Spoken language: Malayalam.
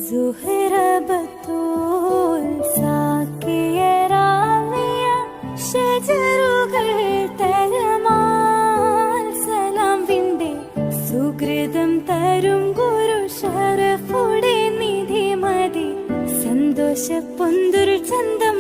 സുഹറ ബത്തൂൽ സാക്കിയറാലിയ ഷജറുകൾ തരമാൽ സലാം വിണ്ടെ സുകൃതം തരും ഗുരു ഷറഫുടെ നിധി മതി സന്തോഷ പൊന്തുരുൾ ചന്തം